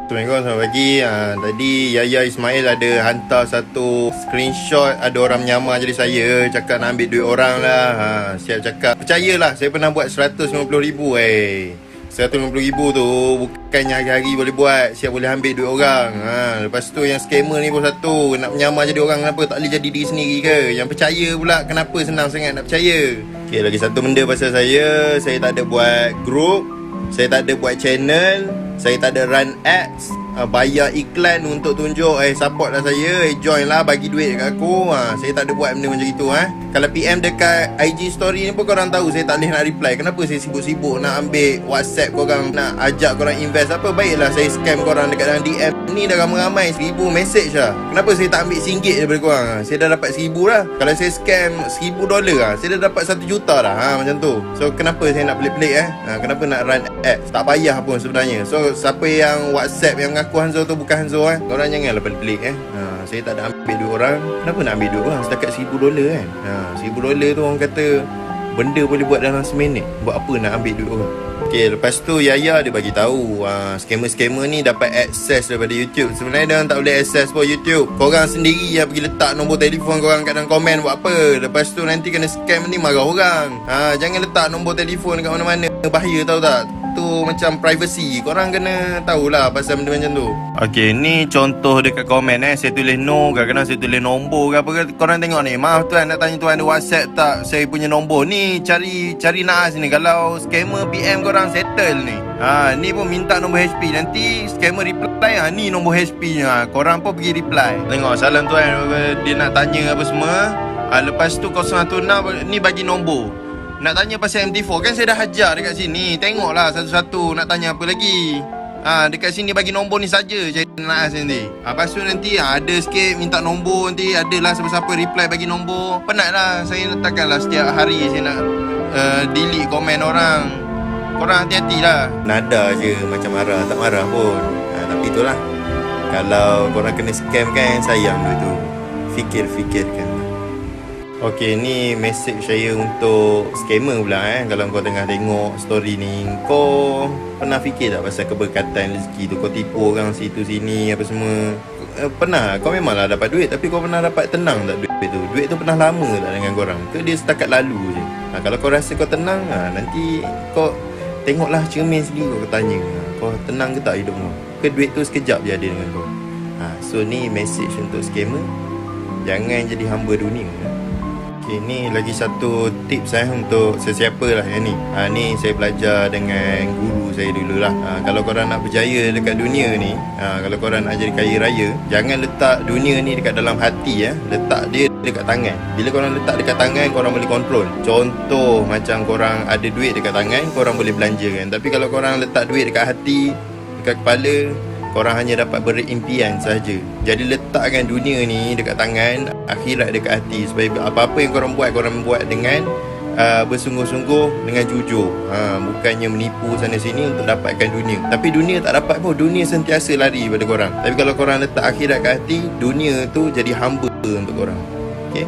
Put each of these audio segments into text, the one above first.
Assalamualaikum, selamat pagi. Tadi Yaya Ismail ada hantar satu screenshot. Ada orang menyamar jadi saya, cakap nak ambil duit orang lah. Siap cakap, percayalah saya pernah buat 150,000. RM150,000 tu bukannya hari-hari boleh buat. Siap boleh ambil duit orang. Lepas tu yang scammer ni pun satu, nak menyamar jadi orang. Kenapa tak boleh jadi diri sendiri ke? Yang percaya pula kenapa senang sangat nak percaya. Okay, lagi satu benda pasal saya tak ada buat group, saya tak ada buat channel, saya tak ada run ads, bayar iklan untuk tunjuk support lah saya, join lah, bagi duit dekat aku. Saya tak ada buat benda macam itu. Kalau PM dekat IG story ni pun korang tahu saya tak boleh nak reply. Kenapa saya sibuk-sibuk nak ambil WhatsApp korang, nak ajak korang invest apa? Baiklah saya scam korang dekat dalam DM ni dah ramai-ramai 1,000 message lah. Kenapa saya tak ambil RM1 daripada korang? Saya dah dapat RM1,000 lah. Kalau saya scam $1,000 lah, saya dah dapat RM1 juta dah. Macam tu. So kenapa saya nak pelik-pelik kenapa nak run ads? Tak payah pun sebenarnya. So siapa yang WhatsApp yang ngaku Hanzo tu bukan Hanzo korang janganlah pelik-pelik saya tak ada ambil duit orang. Kenapa nak ambil duit orang setakat $1,000 kan? $1,000 tu orang kata benda boleh buat dalam seminit. Buat apa nak ambil duit orang? Okay, lepas tu Yaya dia bagi tahu scammer-scammer ni dapat akses daripada YouTube. Sebenarnya dia orang tak boleh akses pun YouTube. Korang sendiri yang pergi letak nombor telefon korang kat dalam komen buat apa? Lepas tu nanti kena scam ni marah orang. Jangan letak nombor telefon kat mana-mana. Bahaya tahu tak? Tu macam privacy. Korang kena tahulah pasal benda macam tu. Okay, ni contoh dekat komen saya tulis no, kadang-kadang saya tulis nombor ke apa ke. Korang tengok ni, maaf tuan nak tanya tuan ada WhatsApp tak saya punya nombor ni. Cari naas ni. Kalau scammer PM korang settle ni. Ni pun minta nombor HP. Nanti scammer reply ni nombor HP nya. Korang pun pergi reply. Tengok salam tuan, dia nak tanya apa semua. Lepas tu 016 ni bagi nombor. Nak tanya pasal MT4 kan saya dah hajar dekat sini. Tengoklah satu-satu nak tanya apa lagi. Dekat sini bagi nombor ni saja saya nak nanti. Lepas tu nanti ada sikit minta nombor, nanti adalah siapa-siapa reply bagi nombor. Penatlah saya takkanlah setiap hari saya nak delete komen orang. Korang hati-hatilah. Nada je macam marah, tak marah pun. Tapi itulah, kalau korang kena scam kan sayang duit tu. Fikir-fikirkan. Okey, ni message saya untuk scammer pula Kalau kau tengah tengok story ni, kau pernah fikir tak pasal keberkatan rezeki tu? Kau tipu orang situ sini apa semua. Pernah, kau memanglah dapat duit, tapi kau pernah dapat tenang tak duit tu? Duit tu pernah lama tak dengan korang? Ke dia setakat lalu je? Kalau kau rasa kau tenang, nanti kau tengoklah cermin sendiri, kau tanya, kau tenang ke tak hidup kau? Ke duit tu sekejap je ada dengan kau? So ni message untuk scammer, jangan jadi hamba dunia. Okay, ni lagi satu tips untuk sesiapa lah yang ni. Ni saya belajar dengan guru saya dululah. Kalau korang nak berjaya dekat dunia ni, kalau korang nak jadi kaya raya, jangan letak dunia ni dekat dalam hati letak dia dekat tangan. Bila korang letak dekat tangan, korang boleh kontrol. Contoh macam korang ada duit dekat tangan, korang boleh belanja kan. Tapi kalau korang letak duit dekat hati, dekat kepala, korang hanya dapat berimpian saja. Jadi letakkan dunia ni dekat tangan, akhirat dekat hati. Supaya apa-apa yang korang buat dengan bersungguh-sungguh, dengan jujur. Bukannya menipu sana sini untuk dapatkan dunia. Tapi dunia tak dapat pun. Dunia sentiasa lari pada korang. Tapi kalau korang letak akhirat kat hati, dunia tu jadi hamba untuk korang. Okay?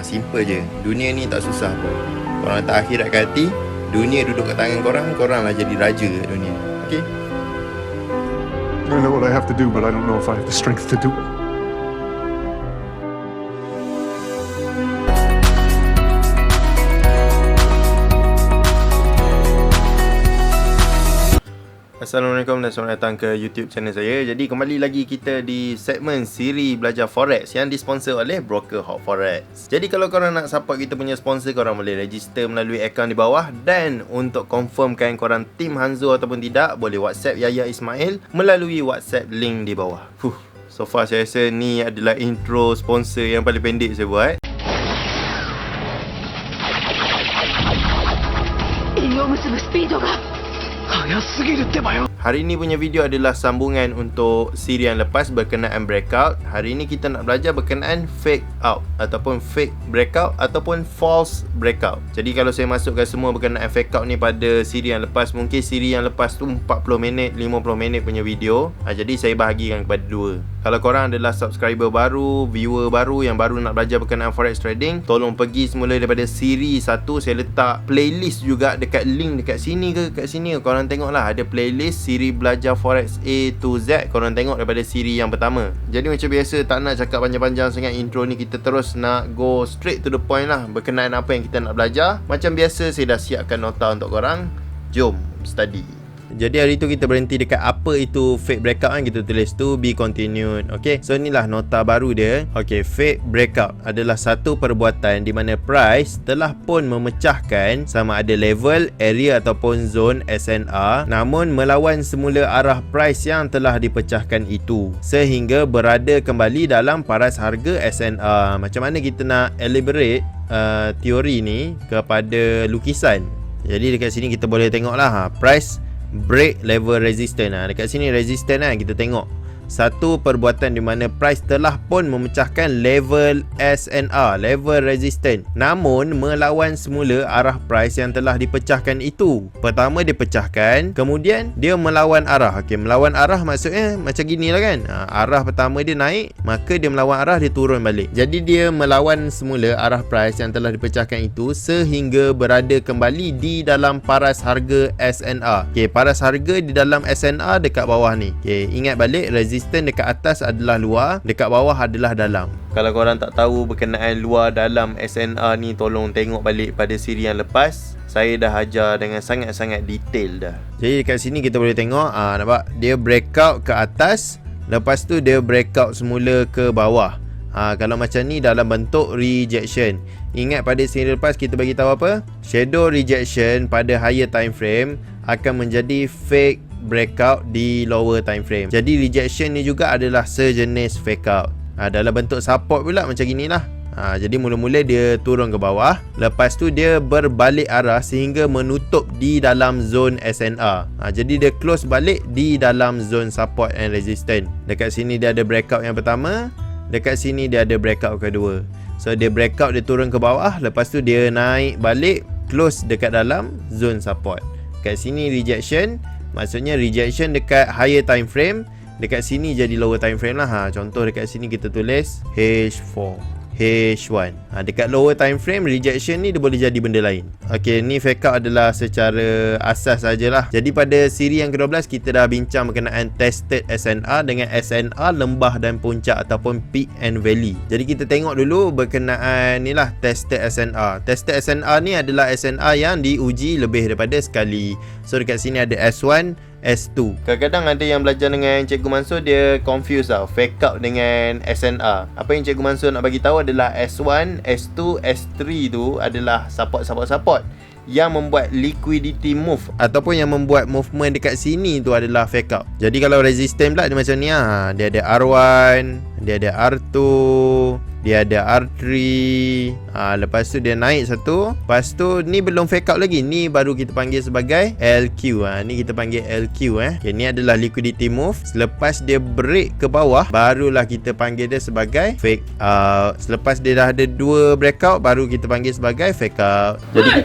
Simple je. Dunia ni tak susah pun. Korang letak akhirat kat hati, dunia duduk kat tangan korang, korang lah jadi raja kat dunia. Okay? I know what I have to do, but I don't know if I have the strength to do it. Assalamualaikum dan selamat datang ke YouTube channel saya. Jadi kembali lagi kita di segmen siri belajar forex yang disponsor oleh Broker Hot Forex. Jadi kalau korang nak support kita punya sponsor, korang boleh register melalui akaun di bawah. Dan untuk confirmkan korang tim Hanzo ataupun tidak, boleh WhatsApp Yaya Ismail melalui WhatsApp link di bawah. So far saya rasa ni adalah intro sponsor yang paling pendek saya buat. Hari ni punya video adalah sambungan untuk siri yang lepas berkenaan breakout. Hari ni kita nak belajar berkenaan fake out ataupun fake breakout ataupun false breakout. Jadi kalau saya masukkan semua berkenaan fake out ni pada siri yang lepas, mungkin siri yang lepas tu 40 minit, 50 minit punya video. Jadi saya bahagikan kepada dua. Kalau korang adalah subscriber baru, viewer baru yang baru nak belajar berkenaan forex trading, tolong pergi semula daripada siri 1. Saya letak playlist juga dekat link dekat sini ke kat sini. Korang tengoklah, ada playlist siri belajar forex A to Z. Korang tengok daripada siri yang pertama. Jadi macam biasa, tak nak cakap panjang-panjang sangat intro ni, kita terus nak go straight to the point lah berkenaan apa yang kita nak belajar. Macam biasa, saya dah siapkan nota untuk korang. Jom study. Jadi hari tu kita berhenti dekat apa itu fake breakout kan. Kita tulis to be continued. Okay, so inilah nota baru dia. Okay, fake breakout adalah satu perbuatan di mana price telah pun memecahkan sama ada level, area ataupun zone SNR, namun melawan semula arah price yang telah dipecahkan itu sehingga berada kembali dalam paras harga SNR. Macam mana kita nak elaborate teori ni kepada lukisan? Jadi dekat sini kita boleh tengoklah price break level resistance. Dekat sini resistance kita tengok satu perbuatan di mana price telah pun memecahkan level SNR, level resistance, namun melawan semula arah price yang telah dipecahkan itu. Pertama dia pecahkan, kemudian dia melawan arah. Okey, melawan arah maksudnya macam gini lah kan. Arah pertama dia naik, maka dia melawan arah, dia turun balik. Jadi dia melawan semula arah price yang telah dipecahkan itu sehingga berada kembali di dalam paras harga SNR. Okey, paras harga di dalam SNR dekat bawah ni. Okey, ingat balik, resistance dekat atas adalah luar, dekat bawah adalah dalam. Kalau korang tak tahu berkenaan luar dalam SNR ni, tolong tengok balik pada siri yang lepas. Saya dah ajar dengan sangat-sangat detail dah. Jadi dekat sini kita boleh tengok, nampak dia breakout ke atas, lepas tu dia breakout semula ke bawah. Kalau macam ni dalam bentuk rejection. Ingat pada siri lepas kita bagi tahu apa? Shadow rejection pada higher time frame akan menjadi fake breakout di lower time frame. Jadi rejection ni juga adalah sejenis fake out. Dalam bentuk support pula macam ginilah. Jadi mula-mula dia turun ke bawah, lepas tu dia berbalik arah sehingga menutup di dalam zone SNR. Jadi dia close balik di dalam zone support and resistance. Dekat sini dia ada breakout yang pertama, dekat sini dia ada breakout kedua. So dia breakout, dia turun ke bawah, lepas tu dia naik balik, close dekat dalam zone support. Kat sini rejection, maksudnya rejection dekat higher time frame, dekat sini jadi lower time frame lah. Contoh dekat sini kita tulis H4, H1. Dekat lower time frame rejection ni dia boleh jadi benda lain. Okey, ni fake out adalah secara asas sajalah. Jadi pada siri yang ke-12 kita dah bincang berkenaan tested SNR dengan SNR lembah dan puncak ataupun peak and valley. Jadi kita tengok dulu berkenaan ni lah, tested SNR. Tested SNR ni adalah SNR yang diuji lebih daripada sekali. So dekat sini ada S1, S2. Kadang-kadang ada yang belajar dengan Cikgu Mansur, dia confuse tau fake out dengan SNR. Apa yang Cikgu Mansur nak bagi tahu adalah S1, S2, S3 tu adalah support. Yang membuat liquidity move ataupun yang membuat movement dekat sini tu adalah fake out. Jadi kalau resistance pula dia macam ni dia ada R1, dia ada R2, dia ada R3. Lepas tu dia naik satu, lepas tu ni belum fake out lagi, ni baru kita panggil sebagai LQ. Ni kita panggil LQ. Okay, ni adalah liquidity move. Selepas dia break ke bawah, barulah kita panggil dia sebagai fake out. Selepas dia dah ada dua breakout, baru kita panggil sebagai fake out. Jadi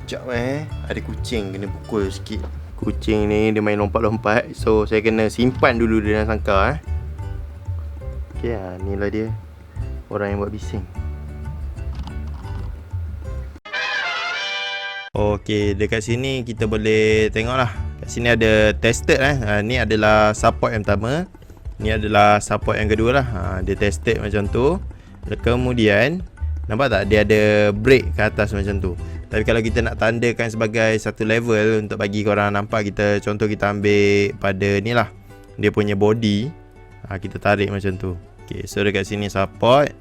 sekejap ada kucing kena pukul sikit. Kucing ni dia main lompat-lompat, so saya kena simpan dulu dia dalam sangkar. Okey, inilah dia orang yang buat bising. Okey, dekat sini kita boleh tengoklah. Kat sini ada tested ni adalah support yang pertama, ni adalah support yang kedua lah. Dia tested macam tu. Kemudian nampak tak dia ada break ke atas macam tu. Tapi kalau kita nak tandakan sebagai satu level untuk bagi korang nampak, contoh kita ambil pada ni lah, dia punya body. Kita tarik macam tu. Okay, so dekat sini support.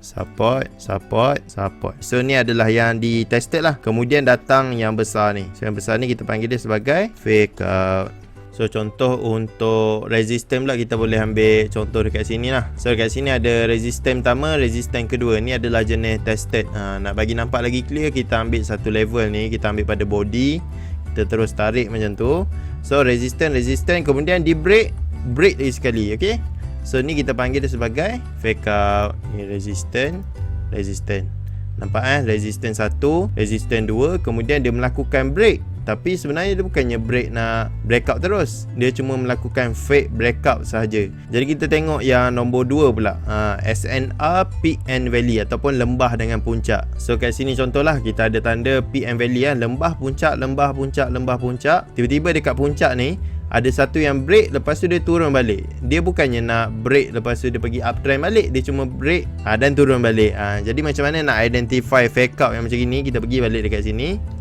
So ni adalah yang di tested lah. Kemudian datang yang besar ni. So yang besar ni kita panggil dia sebagai fake out. So contoh untuk resistance pula kita boleh ambil contoh dekat sini lah. So dekat sini ada resistance pertama, resistance kedua. Ni adalah jenis tested. Nak bagi nampak lagi clear, kita ambil satu level ni, kita ambil pada body, kita terus tarik macam tu. So resistance, kemudian di break lagi sekali. Okay, so ni kita panggil dia sebagai fake out. Ni resistance. Nampak resistance 1, resistance 2, kemudian dia melakukan break, Tapi sebenarnya dia bukannya nak breakout terus. Dia cuma melakukan fake breakout sahaja. Jadi kita tengok yang nombor 2 pula, SNR Peak and Valley ataupun lembah dengan puncak. So kat sini contohlah kita ada tanda Peak and Valley lembah puncak, lembah puncak, lembah puncak. Tiba-tiba dekat puncak ni ada satu yang break, lepas tu dia turun balik. Dia bukannya nak break lepas tu dia pergi uptrend balik, dia cuma break dan turun balik. Jadi macam mana nak identify fake out yang macam ni? Kita pergi balik dekat sini.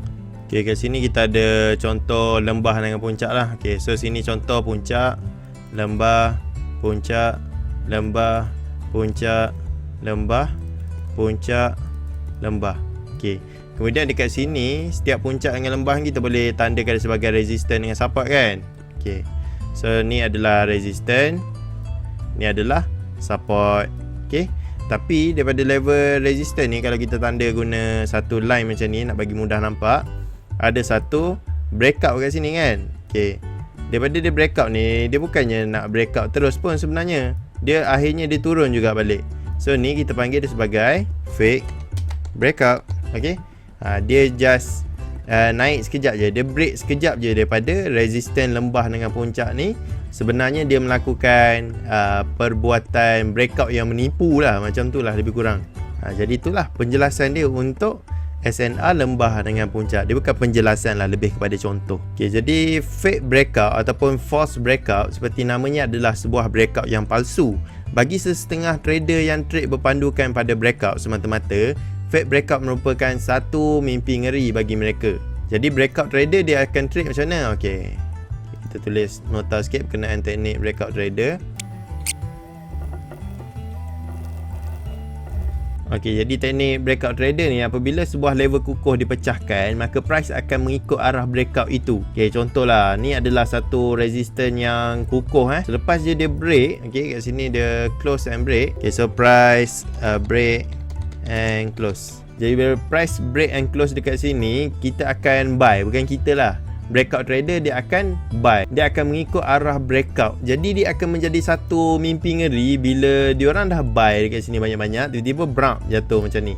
Okay, kat sini kita ada contoh lembah dengan puncak lah. Okay, so sini contoh puncak, lembah, puncak, lembah, puncak, lembah, puncak, lembah. Okay, kemudian dekat sini setiap puncak dengan lembah kita boleh tandakan sebagai resistance dengan support kan. Okay, so ni adalah resistance, ni adalah support. Okay, tapi daripada level resistance ni, kalau kita tanda guna satu line macam ni nak bagi mudah nampak, ada satu breakout kat sini kan. Okay, daripada dia breakout ni, dia bukannya nak breakout terus pun sebenarnya. Dia akhirnya dia turun juga balik. So ni kita panggil dia sebagai fake breakout. Okay, dia just naik sekejap je, dia break sekejap je daripada resistance lembah dengan puncak ni. Sebenarnya dia melakukan perbuatan breakout yang menipu lah, macam tu lah lebih kurang. Jadi itulah penjelasan dia untuk SNR lembah dengan puncak. Dia bukan penjelasan lah, lebih kepada contoh. Okay, jadi fake breakout ataupun false breakout seperti namanya adalah sebuah breakout yang palsu. Bagi sesetengah trader yang trade berpandukan pada breakout semata-mata, fake breakout merupakan satu mimpi ngeri bagi mereka. Jadi breakout trader dia akan trade macam mana? Okey, kita tulis nota sikit berkenaan teknik breakout trader. Okey, jadi teknik breakout trader ni, apabila sebuah level kukuh dipecahkan, maka price akan mengikut arah breakout itu. Okey, contohlah ni adalah satu resistance yang kukuh Selepas dia break, okey, kat sini dia close and break. Okey, so price break and close. Jadi bila price break and close dekat sini, kita akan buy. Bukan kita lah, breakout trader dia akan buy. Dia akan mengikut arah breakout. Jadi dia akan menjadi satu mimpi ngeri bila diorang dah buy dekat sini banyak-banyak, tiba-tiba brak jatuh macam ni.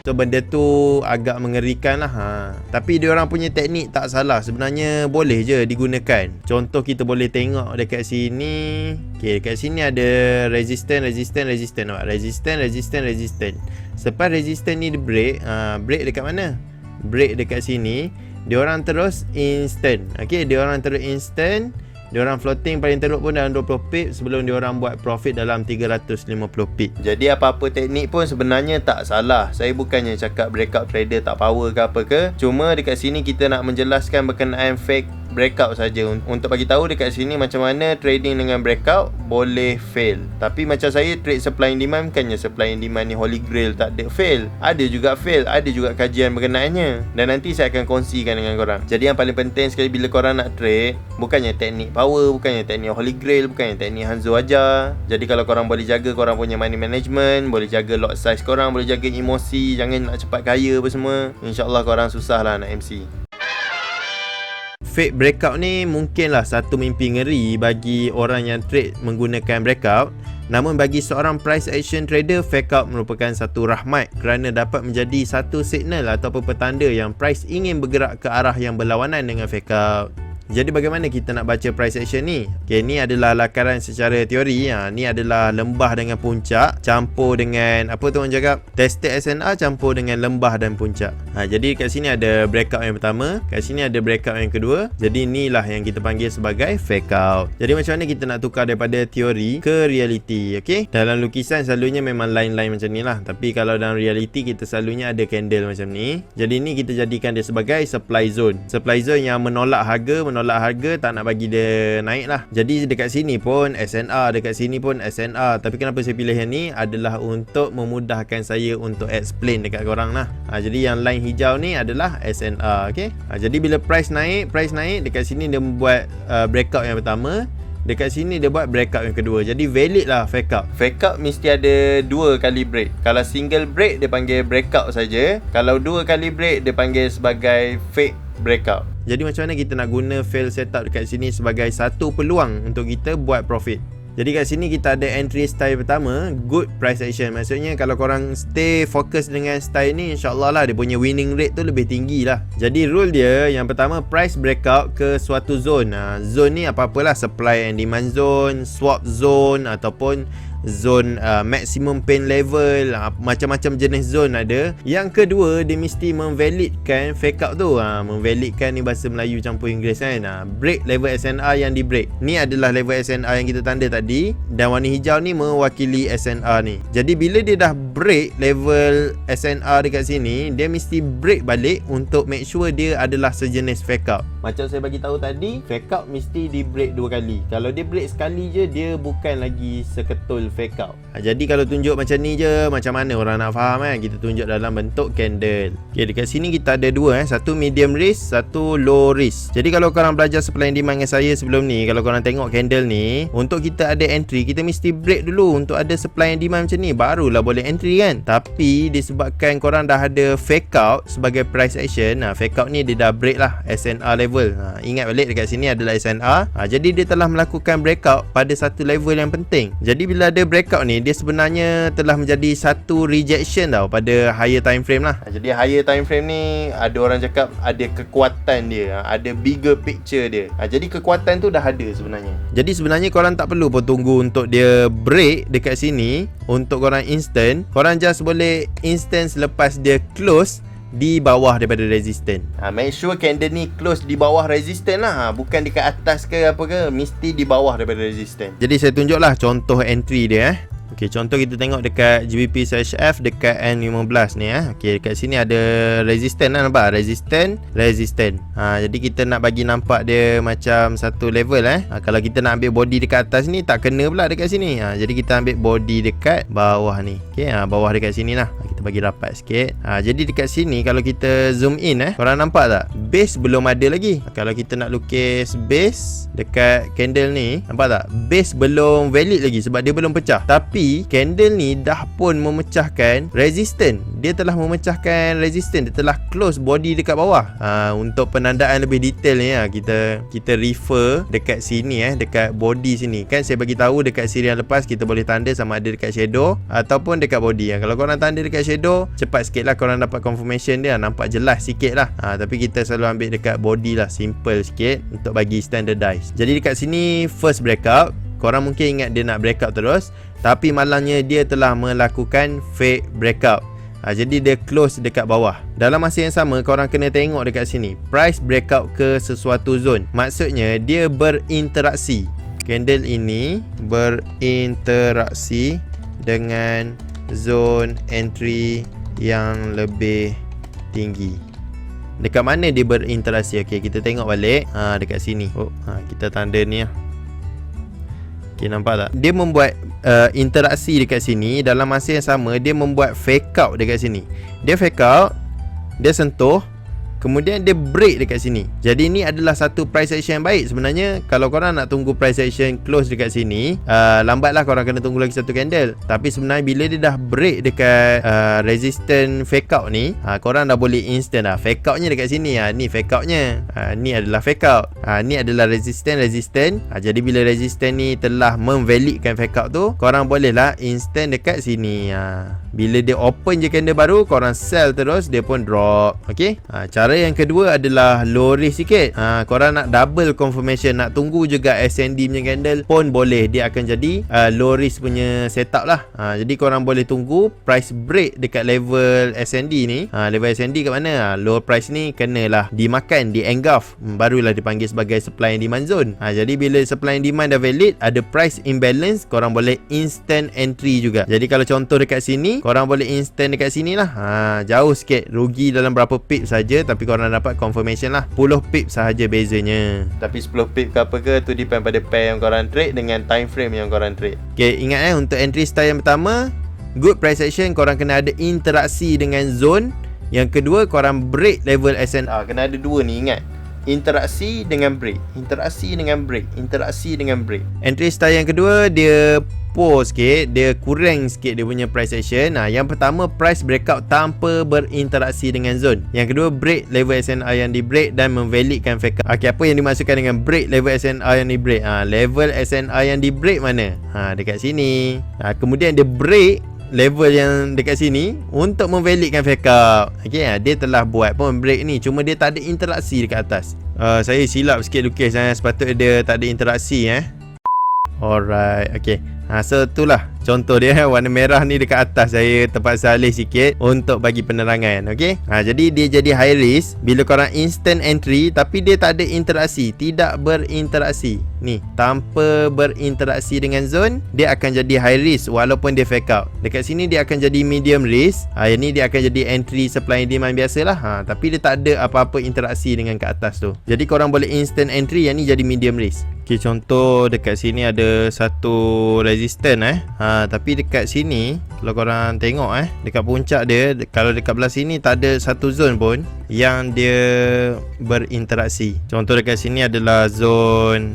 So benda tu agak mengerikan lah. Tapi diorang punya teknik tak salah, sebenarnya boleh je digunakan. Contoh kita boleh tengok dekat sini. Okay, dekat sini ada resistance, resistance, resistance. Resistance, resistance, resistance. Selepas resistance ni dia break, break dekat mana? Break dekat sini. Diorang terus instant. Okay, diorang terus instant. Diorang floating paling teruk pun dalam 20 pip sebelum diorang buat profit dalam 350 pip. Jadi apa-apa teknik pun sebenarnya tak salah. Saya bukannya cakap breakout trader tak power ke apa ke. Cuma dekat sini kita nak menjelaskan berkenaan fake breakout saja, untuk bagi tahu dekat sini macam mana trading dengan breakout boleh fail. Tapi macam saya trade supply and demand, bukannya supply and demand ni holy grail tak ada fail. Ada juga fail, ada juga kajian berkenaannya, dan nanti saya akan kongsikan dengan korang. Jadi yang paling penting sekali bila korang nak trade, bukannya teknik power, bukannya teknik holy grail, bukannya teknik Hanzo aja. Jadi kalau korang boleh jaga korang punya money management, boleh jaga lot size korang, boleh jaga emosi, jangan nak cepat kaya apa semua, InsyaAllah korang susah lah nak MC. Fake breakout ni mungkinlah satu mimpi ngeri bagi orang yang trade menggunakan breakout. Namun bagi seorang price action trader, fake out merupakan satu rahmat kerana dapat menjadi satu signal ataupun petanda yang price ingin bergerak ke arah yang berlawanan dengan fake out. Jadi bagaimana kita nak baca price action ni? Okay, ni adalah lakaran secara teori. Ni adalah lembah dengan puncak campur dengan apa tu orang cakap, tested SNR campur dengan lembah dan puncak. Jadi kat sini ada breakout yang pertama, kat sini ada breakout yang kedua. Jadi inilah yang kita panggil sebagai fake out. Jadi macam mana kita nak tukar daripada teori ke reality? Okay, dalam lukisan selalunya memang line-line macam ni lah, tapi kalau dalam reality kita selalunya ada candle macam ni. Jadi ni kita jadikan dia sebagai supply zone. Supply zone yang menolak harga tak nak bagi dia naik lah. Jadi dekat sini pun SNR, dekat sini pun SNR. Tapi kenapa saya pilih yang ni adalah untuk memudahkan saya untuk explain dekat korang lah. Jadi yang line hijau ni adalah SNR. Okay, jadi bila price naik, dekat sini dia buat breakout yang pertama, dekat sini dia buat breakout yang kedua. Jadi valid lah fake out. Fake out mesti ada 2 kali break. Kalau single break dia panggil breakout saja. Kalau 2 kali break dia panggil sebagai fake breakout. Jadi macam mana kita nak guna fail setup dekat sini sebagai satu peluang untuk kita buat profit? Jadi kat sini kita ada entry style pertama, good price action. Maksudnya kalau korang stay fokus dengan style ni, insyaAllah lah dia punya winning rate tu lebih tinggi lah. Jadi rule dia yang pertama, price breakout ke suatu zone. Zone ni apa-apalah, supply and demand zone, swap zone ataupun zone maximum pain level, macam-macam jenis zone ada. Yang kedua, dia mesti memvalidkan fake out tu. Memvalidkan ni bahasa Melayu campur Inggeris kan. Break level SNR yang di break. Ni adalah level SNR yang kita tanda tadi, dan warna hijau ni mewakili SNR ni. Jadi bila dia dah break level SNR dekat sini, dia mesti break balik untuk make sure dia adalah sejenis fake out. Macam saya bagi tahu tadi, fake out mesti di break 2 kali. Kalau dia break sekali je, dia bukan lagi seketul fake out. Jadi kalau tunjuk macam ni je, macam mana orang nak faham kan? Kita tunjuk dalam bentuk candle. Okay, dekat sini kita ada 2 satu medium risk, satu low risk. Jadi kalau korang belajar supply and demand dengan saya sebelum ni, kalau korang tengok candle ni, untuk kita ada entry, kita mesti break dulu untuk ada supply and demand macam ni, barulah boleh entry kan. Tapi disebabkan korang dah ada fake out sebagai price action, fake out ni dia dah break lah SNR level. Ingat balik dekat sini adalah SNR. Jadi dia telah melakukan breakout pada satu level yang penting. Jadi bila ada breakout ni, dia sebenarnya telah menjadi satu rejection tau pada higher time frame lah. Jadi higher time frame ni, ada orang cakap ada kekuatan dia, ada bigger picture dia. Jadi kekuatan tu dah ada sebenarnya. Jadi sebenarnya korang tak perlu pun tunggu untuk dia break dekat sini untuk korang instant. Korang just boleh instant selepas dia close di bawah daripada resistance. Make sure candle ni close di bawah resistance lah. Bukan dekat atas ke apa ke, mesti di bawah daripada resistance. Jadi saya tunjuklah contoh entry dia. Okey, contoh kita tengok dekat GBP CHF dekat N15 ni Okey, dekat sini ada resistance lah, nampak? Resistance. Jadi kita nak bagi nampak dia macam satu level kalau kita nak ambil body dekat atas ni, tak kena pula dekat sini. Jadi kita ambil body dekat bawah ni. Okey, bawah dekat sini lah. Kita bagi rapat sikit. Jadi dekat sini kalau kita zoom in korang nampak tak? Base belum ada lagi. Kalau kita nak lukis base dekat candle ni, nampak tak? Base belum valid lagi sebab dia belum pecah. Tapi candle ni dah pun memecahkan resistance. Dia telah memecahkan resistance. Dia telah close body dekat bawah. Untuk penandaan lebih detail ni kita refer dekat sini dekat body sini. Kan saya bagi tahu dekat siri yang lepas kita boleh tanda sama ada dekat shadow ataupun dekat body. Kalau korang tanda dekat shadow, cepat sikit lah korang dapat confirmation dia, nampak jelas sikit lah. Tapi kita selalu ambil dekat body lah, simple sikit untuk bagi standardize. Jadi dekat sini first breakout, korang mungkin ingat dia nak breakout terus, tapi malangnya dia telah melakukan fake breakout. Jadi dia close dekat bawah. Dalam masa yang sama, korang kena tengok dekat sini, price breakout ke sesuatu zone. Maksudnya dia berinteraksi. Candle ini berinteraksi dengan zone entry yang lebih tinggi. Dekat mana dia berinteraksi? Okey, kita tengok balik. Dekat sini. Kita tanda ni Okay, nampak tak? Dia membuat interaksi dekat sini. Dalam masa yang sama, dia membuat fake out dekat sini. Dia fake out, dia sentuh, kemudian dia break dekat sini. Jadi ni adalah satu price action yang baik. Sebenarnya kalau korang nak tunggu price action close dekat sini, lambatlah korang kena tunggu lagi satu candle. Tapi sebenarnya bila dia dah break dekat resistance fake out ni, korang dah boleh instant lah. Fake outnya dekat sini. Ni fake outnya. Ni adalah fake out. Ni adalah resistance. Jadi bila resistance ni telah memvalidkan fake out tu, korang boleh lah instant dekat sini. Bila dia open je candle baru, korang sell terus, dia pun drop. Okay, cara yang kedua adalah low risk sikit. Korang nak double confirmation, nak tunggu juga SND punya candle pun boleh. Dia akan jadi low risk punya setup lah. Jadi korang boleh tunggu price break dekat level SND ni. Level SND kat mana? Low price ni kenalah dimakan, di engulf, barulah dipanggil sebagai supply and demand zone. Jadi bila supply and demand dah valid, ada price imbalance, korang boleh instant entry juga. Jadi kalau contoh dekat sini, korang boleh instant dekat sini lah. Jauh sikit, rugi dalam berapa pip saja, tapi korang dapat confirmation lah. 10 pip sahaja bezanya. Tapi 10 pip ke apa ke, tu depend pada pair yang korang trade dengan time frame yang korang trade. Okay, ingat untuk entry style yang pertama, good price action, korang kena ada interaksi dengan zone. Yang kedua, korang break level SNR. Kena ada dua ni, ingat. Interaksi dengan break. Interaksi dengan break. Entry style yang kedua, dia poor sikit, dia kurang sikit dia punya price action. Yang pertama, price breakout tanpa berinteraksi dengan zone. Yang kedua, break level SNR yang di break dan memvalidkan fake out. Apa yang dimaksudkan dengan break level SNR yang di break? Level SNR yang di break mana? Dekat sini. Kemudian dia break level yang dekat sini untuk memvalidkan fake out. Dia telah buat pun break ni, cuma dia tak ada interaksi dekat atas. Saya silap sikit lukis, sepatutnya dia tak ada interaksi. Alright, so itulah contoh dia. Warna merah ni dekat atas saya terpaksa alih sikit untuk bagi penerangan. Jadi dia jadi high risk bila korang instant entry tapi dia tak ada interaksi, tidak berinteraksi. Ni, tanpa berinteraksi dengan zone, dia akan jadi high risk walaupun dia fake out. Dekat sini dia akan jadi medium risk. Yang ni dia akan jadi entry supply and demand biasalah. Tapi dia tak ada apa-apa interaksi dengan kat atas tu. Jadi korang boleh instant entry, yang ni jadi medium risk. Contoh dekat sini ada satu resistance tapi dekat sini kalau korang tengok dekat puncak dia, kalau dekat belah sini tak ada satu zone pun yang dia berinteraksi. Contoh dekat sini adalah zone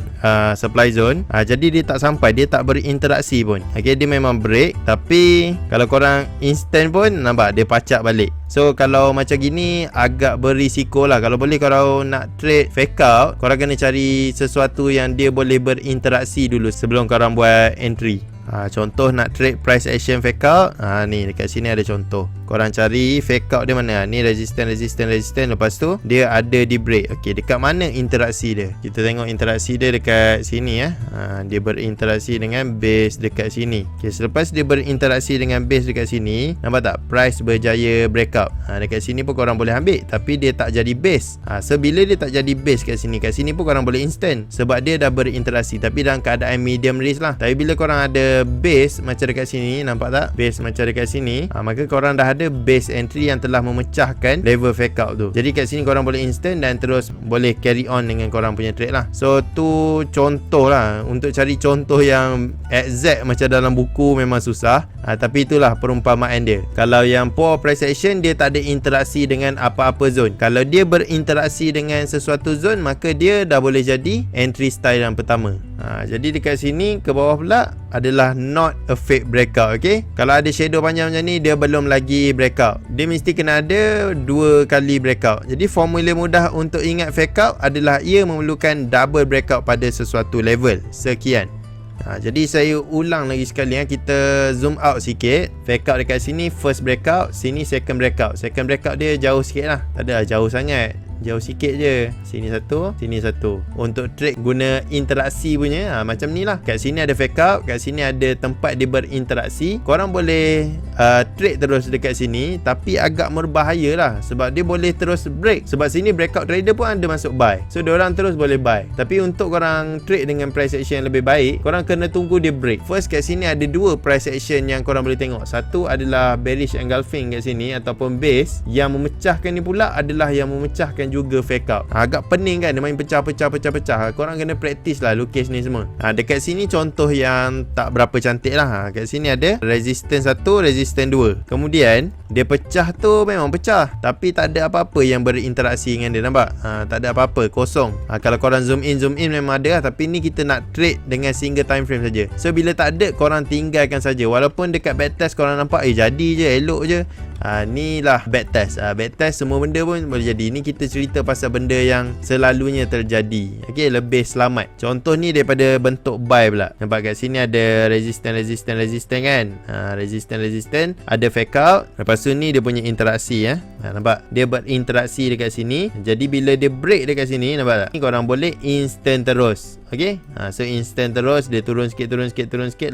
supply zone. Jadi dia tak sampai, dia tak berinteraksi pun. Dia memang break, tapi kalau korang instant pun nampak dia pacak balik. So kalau macam gini agak berisiko lah. Kalau boleh korang nak trade fake out, korang kena cari sesuatu yang dia boleh berinteraksi dulu sebelum korang buat entry. Contoh nak trade price action fake out, ni dekat sini ada contoh. Korang cari fake out dia mana. Ni resistance. Lepas tu dia ada di break. Dekat mana interaksi dia? Kita tengok interaksi dia dekat sini. Dia berinteraksi dengan base dekat sini. Selepas dia berinteraksi dengan base dekat sini, nampak tak? Price berjaya breakout. Dekat sini pun korang boleh ambil, tapi dia tak jadi base. So bila dia tak jadi base kat sini pun korang boleh instant, sebab dia dah berinteraksi tapi dalam keadaan medium risk lah. Tapi bila korang ada base macam dekat sini, nampak tak? Base macam dekat sini, maka korang dah ada base entry yang telah memecahkan level fake out tu. Jadi kat sini korang boleh instant dan terus boleh carry on dengan korang punya trade lah. So tu contoh lah. Untuk cari contoh yang exact macam dalam buku memang susah. Tapi itulah perumpamaan dia. Kalau yang poor price action, dia tak ada interaksi dengan apa-apa zone. Kalau dia berinteraksi dengan sesuatu zone, maka dia dah boleh jadi entry style yang pertama. Jadi dekat sini ke bawah pula adalah not a fake breakout. Kalau ada shadow panjang macam ni, dia belum lagi breakout. Dia mesti kena ada 2 kali breakout. Jadi formula mudah untuk ingat fake out adalah ia memerlukan double breakout pada sesuatu level sekian. Jadi saya ulang lagi sekali. Kita zoom out sikit. Fake out dekat sini first breakout, sini second breakout. Second breakout dia jauh sikit lah. Tak ada jauh sangat, jauh sikit je. Sini satu, sini satu. Untuk trade guna interaksi punya, macam ni lah. Kat sini ada fake out, kat sini ada tempat dia berinteraksi. Korang boleh trade terus dekat sini, tapi agak berbahaya lah, sebab dia boleh terus break. Sebab sini breakout trader pun ada masuk buy, so diorang terus boleh buy. Tapi untuk korang trade dengan price action yang lebih baik, korang kena tunggu dia break. First kat sini ada 2 price action yang korang boleh tengok. Satu adalah bearish engulfing kat sini ataupun base. Yang memecahkan ni pula adalah yang memecahkan juga fake out. Agak pening kan, dia main pecah. Korang kena practice lah lukis ni semua. Dekat sini contoh yang tak berapa cantik lah. Kat sini ada resistance 1, resistance 2. Kemudian dia pecah tu memang pecah, tapi tak ada apa-apa yang berinteraksi dengan dia. Nampak? Tak ada apa-apa, kosong. Kalau korang zoom in memang ada lah, tapi ni kita nak trade dengan single time frame saja. So bila tak ada, korang tinggalkan saja. Walaupun dekat backtest korang nampak jadi je, elok je. Ni lah backtest. Backtest semua benda pun boleh jadi. Ni kita cerita pasal benda yang selalunya terjadi. Lebih selamat. Contoh ni daripada bentuk buy pula. Nampak kat sini ada resistance kan. Resistance ada fake out. Lepas tu ni dia punya interaksi. Nampak? Dia berinteraksi dekat sini. Jadi bila dia break dekat sini, nampak tak? Ni korang boleh instant terus. So instant terus. Dia turun sikit.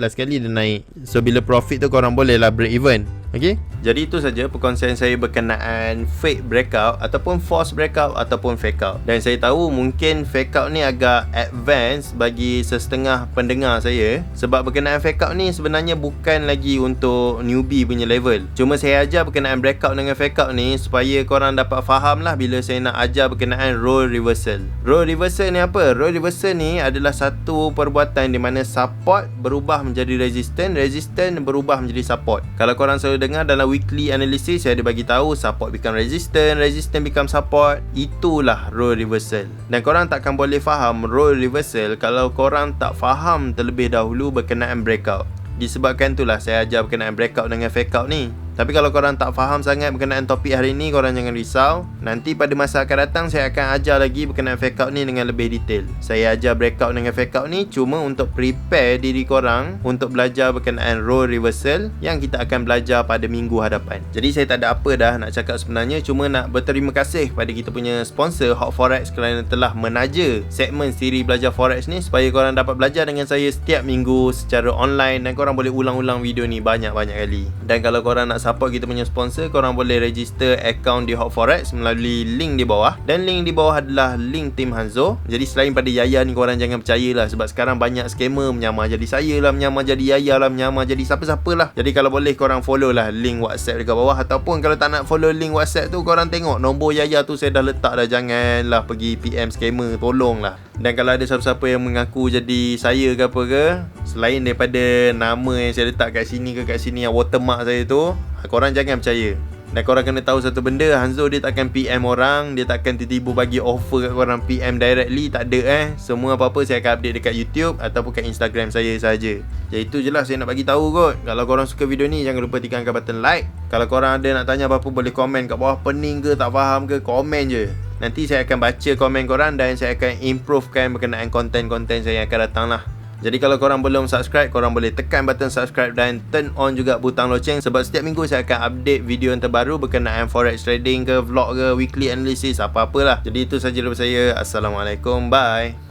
Last sekali dia naik. So bila profit tu korang boleh lah break even. Jadi itu saja perkongsian saya berkenaan fake breakout ataupun false breakout ataupun fake out. Dan saya tahu mungkin fake out ni agak advance bagi setengah pendengar saya, sebab berkenaan fake out ni sebenarnya bukan lagi untuk newbie punya level. Cuma saya ajar berkenaan breakout dengan fake out ni supaya korang dapat faham lah bila saya nak ajar berkenaan role reversal. Role reversal ni apa? Role reversal ni adalah satu perbuatan di mana support berubah menjadi resistance, resistance berubah menjadi support. Kalau korang selalu dengar dalam weekly analysis, saya ada bagi tahu support become resistance, resistance become support. Itulah role reversal. Dan korang takkan boleh faham role reversal kalau korang tak faham terlebih dahulu berkenaan breakout. Disebabkan itulah saya ajar berkenaan breakout dengan fake out ni. Tapi kalau korang tak faham sangat berkenaan topik hari ni, korang jangan risau. Nanti pada masa akan datang saya akan ajar lagi berkenaan fake out ni dengan lebih detail. Saya ajar breakout dengan fake out ni cuma untuk prepare diri korang untuk belajar berkenaan role reversal yang kita akan belajar pada minggu hadapan. Jadi saya tak ada apa dah nak cakap sebenarnya, cuma nak berterima kasih pada kita punya sponsor Hot Forex kerana telah menaja segmen siri belajar forex ni supaya korang dapat belajar dengan saya setiap minggu secara online dan korang boleh ulang-ulang video ni banyak-banyak kali. Dan kalau korang nak support kita punya sponsor, korang boleh register account di Hot Forex melalui link di bawah. Dan link di bawah adalah link Tim Hanzo. Jadi selain pada Yaya ni, korang jangan percayalah sebab sekarang banyak scammer menyamar jadi saya lah, menyamar jadi Yaya lah, menyamar jadi siapa-siapa lah. Jadi kalau boleh korang follow lah link WhatsApp dekat bawah, ataupun kalau tak nak follow link WhatsApp tu, korang tengok nombor Yaya tu saya dah letak dah. Janganlah pergi PM scammer, tolonglah. Dan kalau ada siapa-siapa yang mengaku jadi saya ke apa ke, selain daripada nama yang saya letak kat sini ke kat sini yang watermark saya tu, korang jangan percaya. Dan korang kena tahu satu benda, Hanzo dia takkan PM orang, dia takkan tiba-tiba bagi offer kat korang PM directly, tak ada Semua apa-apa saya akan update dekat YouTube ataupun kat Instagram saya saja. Jadi itu je lah saya nak bagi tahu kot. Kalau korang suka video ni, jangan lupa tekankan button like. Kalau korang ada nak tanya apa-apa, boleh komen kat bawah. Pening ke, tak faham ke, komen je. Nanti saya akan baca komen korang dan saya akan improvekan berkenaan konten-konten saya yang akan datang lah. Jadi kalau korang belum subscribe, korang boleh tekan button subscribe dan turn on juga butang loceng, sebab setiap minggu saya akan update video yang terbaru berkenaan forex trading ke, vlog ke, weekly analysis, apa-apalah. Jadi itu sahaja daripada saya. Assalamualaikum, bye.